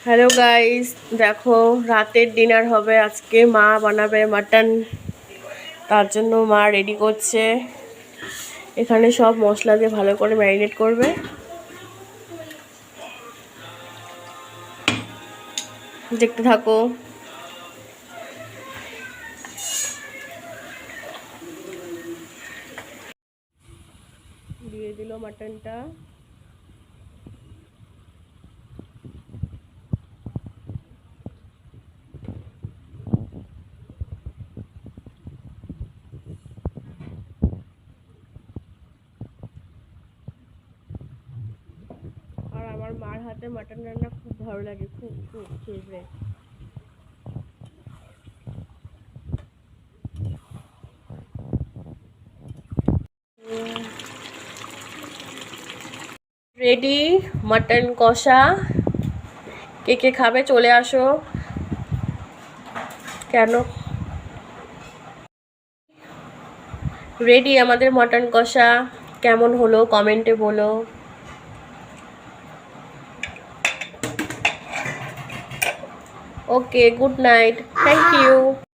Hello guys, দেখো রাতের dinner হবে আজকে। মা বানাবে মাটন, তার জন্য মা রেডি করছে। এখানে সব মশলা দিয়ে ভালো করে ম্যারিনেট করবে। দেখতে থাকো। দিয়ে দিল মাটনটা। আর আমার মার হাতে মাটন রান্না খুব ভালো লাগে, খুব খুব ফেভারিট। রেডি মাটন কষা। কে কে খাবে চলে আসো। কেন রেডি আমাদের মাটন কষা। কেমন হলো কমেন্টে বলো। ওকে, গুড নাইট, থ্যাংক ইউ।